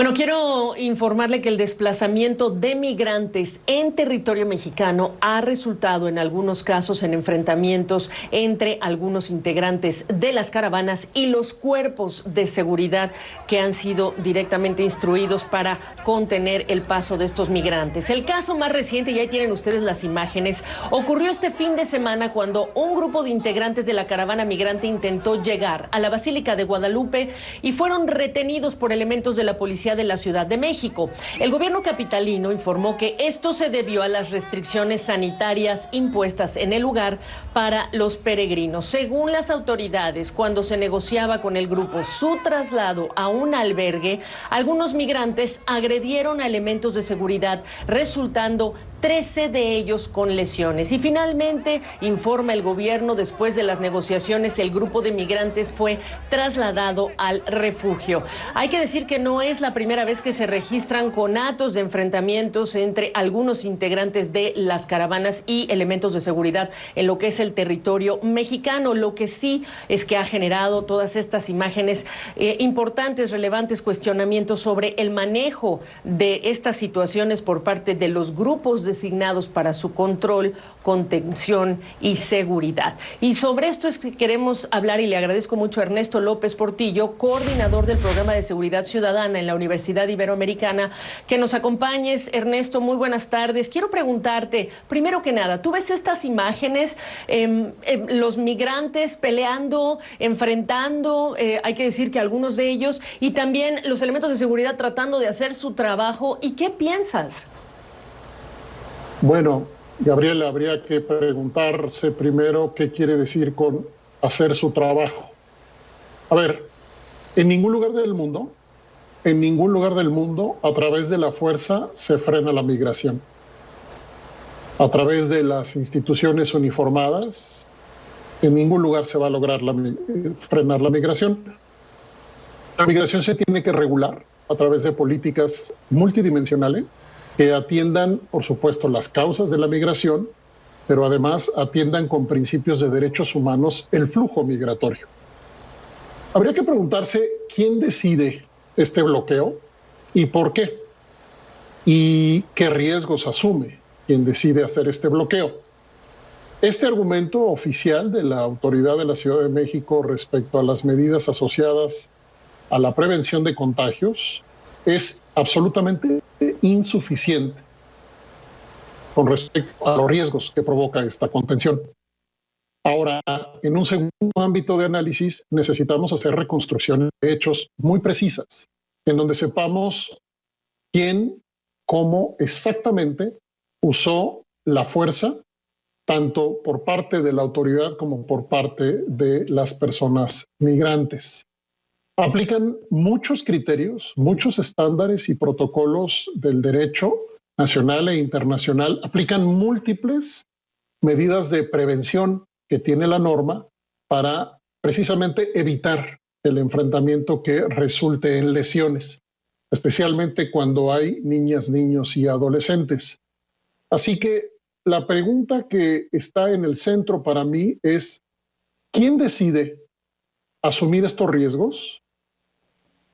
Bueno, quiero informarle que el desplazamiento de migrantes en territorio mexicano ha resultado en algunos casos en enfrentamientos entre algunos integrantes de las caravanas y los cuerpos de seguridad que han sido directamente instruidos para contener el paso de estos migrantes. El caso más reciente, y ahí tienen ustedes las imágenes, ocurrió este fin de semana cuando un grupo de integrantes de la caravana migrante intentó llegar a la Basílica de Guadalupe y fueron retenidos por elementos de la policía de la Ciudad de México. El gobierno capitalino informó que esto se debió a las restricciones sanitarias impuestas en el lugar para los peregrinos. Según las autoridades, cuando se negociaba con el grupo su traslado a un albergue, algunos migrantes agredieron a elementos de seguridad, resultando 13 de ellos con lesiones. Y finalmente, informa el gobierno, después de las negociaciones, el grupo de migrantes fue trasladado al refugio. Hay que decir que no es la primera vez que se registran conatos de enfrentamientos entre algunos integrantes de las caravanas y elementos de seguridad en lo que es el territorio mexicano. Lo que sí es que ha generado todas estas imágenes importantes, relevantes cuestionamientos sobre el manejo de estas situaciones por parte de los grupos designados para su control, contención y seguridad. Y sobre esto es que queremos hablar, y le agradezco mucho a Ernesto López Portillo, coordinador del Programa de Seguridad Ciudadana en la Universidad Iberoamericana, que nos acompañes. Ernesto, muy buenas tardes. Quiero preguntarte, primero que nada, ¿tú ves estas imágenes, los migrantes peleando, enfrentando, hay que decir que algunos de ellos, y también los elementos de seguridad tratando de hacer su trabajo? ¿Y qué piensas? Bueno, Gabriela, habría que preguntarse primero qué quiere decir con hacer su trabajo. A ver, en ningún lugar del mundo, a través de la fuerza se frena la migración. A través de las instituciones uniformadas, en ningún lugar se va a lograr frenar la migración. La migración se tiene que regular a través de políticas multidimensionales que atiendan, por supuesto, las causas de la migración, pero además atiendan con principios de derechos humanos el flujo migratorio. Habría que preguntarse quién decide este bloqueo y por qué, y qué riesgos asume quien decide hacer este bloqueo. Este argumento oficial de la autoridad de la Ciudad de México respecto a las medidas asociadas a la prevención de contagios es absolutamente insuficiente con respecto a los riesgos que provoca esta contención. Ahora, en un segundo ámbito de análisis, necesitamos hacer reconstrucciones de hechos muy precisas, en donde sepamos quién, cómo exactamente usó la fuerza, tanto por parte de la autoridad como por parte de las personas migrantes. Aplican muchos criterios, muchos estándares y protocolos del derecho nacional e internacional. Aplican múltiples medidas de prevención que tiene la norma para precisamente evitar el enfrentamiento que resulte en lesiones, especialmente cuando hay niñas, niños y adolescentes. Así que la pregunta que está en el centro para mí es, ¿quién decide asumir estos riesgos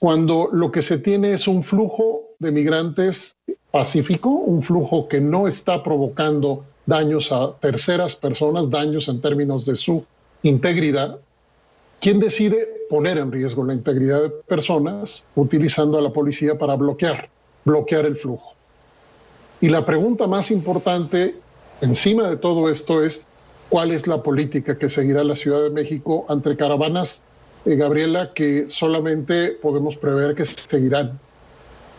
cuando lo que se tiene es un flujo de migrantes pacífico, un flujo que no está provocando daños a terceras personas, daños en términos de su integridad? ¿Quién decide poner en riesgo la integridad de personas utilizando a la policía para bloquear el flujo? Y la pregunta más importante encima de todo esto es, ¿cuál es la política que seguirá la Ciudad de México ante caravanas, Gabriela, que solamente podemos prever que seguirán?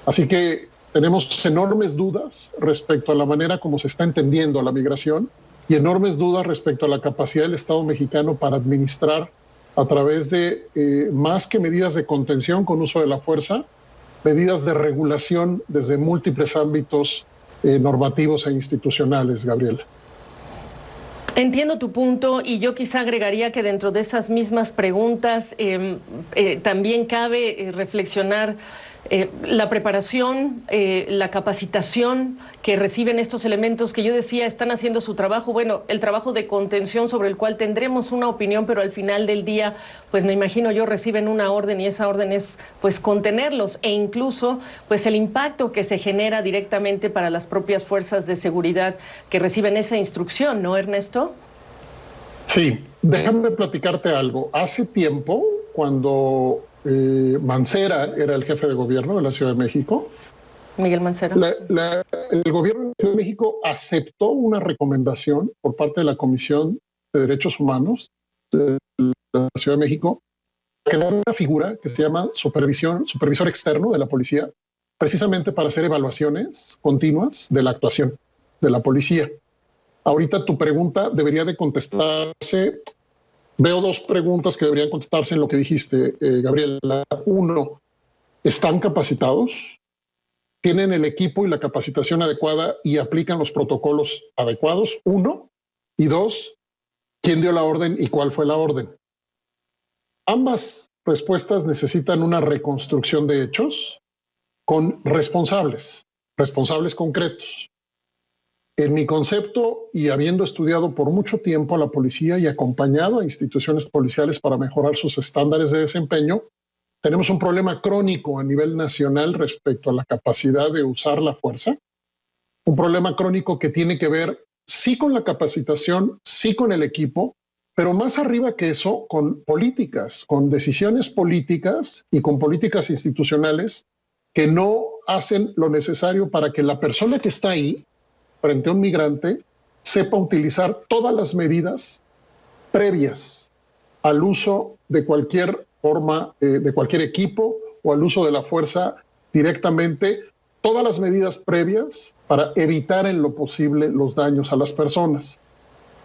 Así que tenemos enormes dudas respecto a la manera como se está entendiendo la migración y enormes dudas respecto a la capacidad del Estado mexicano para administrar a través de, más que medidas de contención con uso de la fuerza, medidas de regulación desde múltiples ámbitos normativos e institucionales, Gabriela. Entiendo tu punto, y yo quizá agregaría que dentro de esas mismas preguntas también cabe reflexionar La preparación, la capacitación que reciben estos elementos que yo decía están haciendo su trabajo, bueno, el trabajo de contención sobre el cual tendremos una opinión, pero al final del día, pues me imagino yo, reciben una orden y esa orden es pues contenerlos e incluso pues el impacto que se genera directamente para las propias fuerzas de seguridad que reciben esa instrucción, ¿no, Ernesto? Sí, déjame platicarte algo. Hace tiempo, cuando Mancera era el jefe de gobierno de la Ciudad de México, Miguel Mancera. El gobierno de la Ciudad de México aceptó una recomendación por parte de la Comisión de Derechos Humanos de la Ciudad de México, crear una figura que se llama supervisor externo de la policía, precisamente para hacer evaluaciones continuas de la actuación de la policía. Ahorita tu pregunta debería de contestarse. Veo dos preguntas que deberían contestarse en lo que dijiste, Gabriela. Uno, ¿están capacitados? ¿Tienen el equipo y la capacitación adecuada y aplican los protocolos adecuados? Uno. Y dos, ¿quién dio la orden y cuál fue la orden? Ambas respuestas necesitan una reconstrucción de hechos con responsables concretos. En mi concepto, y habiendo estudiado por mucho tiempo a la policía y acompañado a instituciones policiales para mejorar sus estándares de desempeño, tenemos un problema crónico a nivel nacional respecto a la capacidad de usar la fuerza. Un problema crónico que tiene que ver sí con la capacitación, sí con el equipo, pero más arriba que eso, con políticas, con decisiones políticas y con políticas institucionales que no hacen lo necesario para que la persona que está ahí frente a un migrante sepa utilizar todas las medidas previas al uso de cualquier forma, de cualquier equipo o al uso de la fuerza directamente, todas las medidas previas para evitar en lo posible los daños a las personas.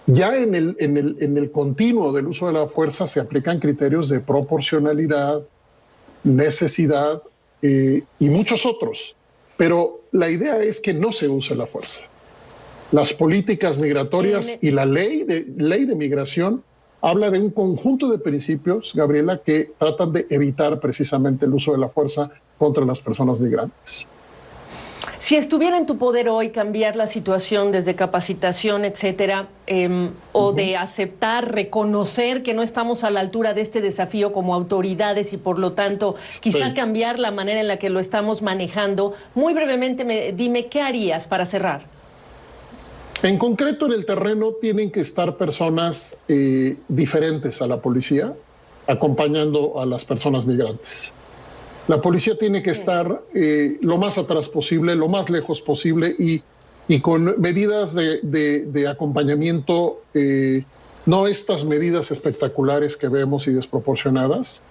Ya en el continuo del uso de la fuerza se aplican criterios de proporcionalidad, necesidad y muchos otros, pero la idea es que no se use la fuerza. Las políticas migratorias y la ley de migración habla de un conjunto de principios, Gabriela, que tratan de evitar precisamente el uso de la fuerza contra las personas migrantes. Si estuviera en tu poder hoy cambiar la situación desde capacitación, etcétera, o de aceptar, reconocer que no estamos a la altura de este desafío como autoridades y por lo tanto quizá cambiar la manera en la que lo estamos manejando, muy brevemente dime, ¿qué harías para cerrar? En concreto, en el terreno tienen que estar personas diferentes a la policía, acompañando a las personas migrantes. La policía tiene que estar lo más atrás posible, lo más lejos posible y con medidas de acompañamiento, no estas medidas espectaculares que vemos y desproporcionadas,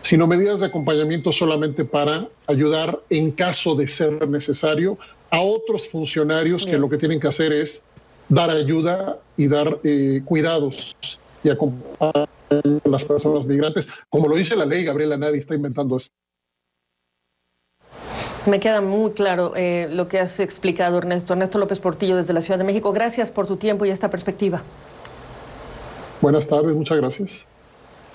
sino medidas de acompañamiento solamente para ayudar en caso de ser necesario a otros funcionarios que lo que tienen que hacer es dar ayuda y dar cuidados y acompañar a las personas migrantes. Como lo dice la ley, Gabriela, nadie está inventando esto. Me queda muy claro lo que has explicado, Ernesto. Ernesto López Portillo, desde la Ciudad de México. Gracias por tu tiempo y esta perspectiva. Buenas tardes, muchas gracias.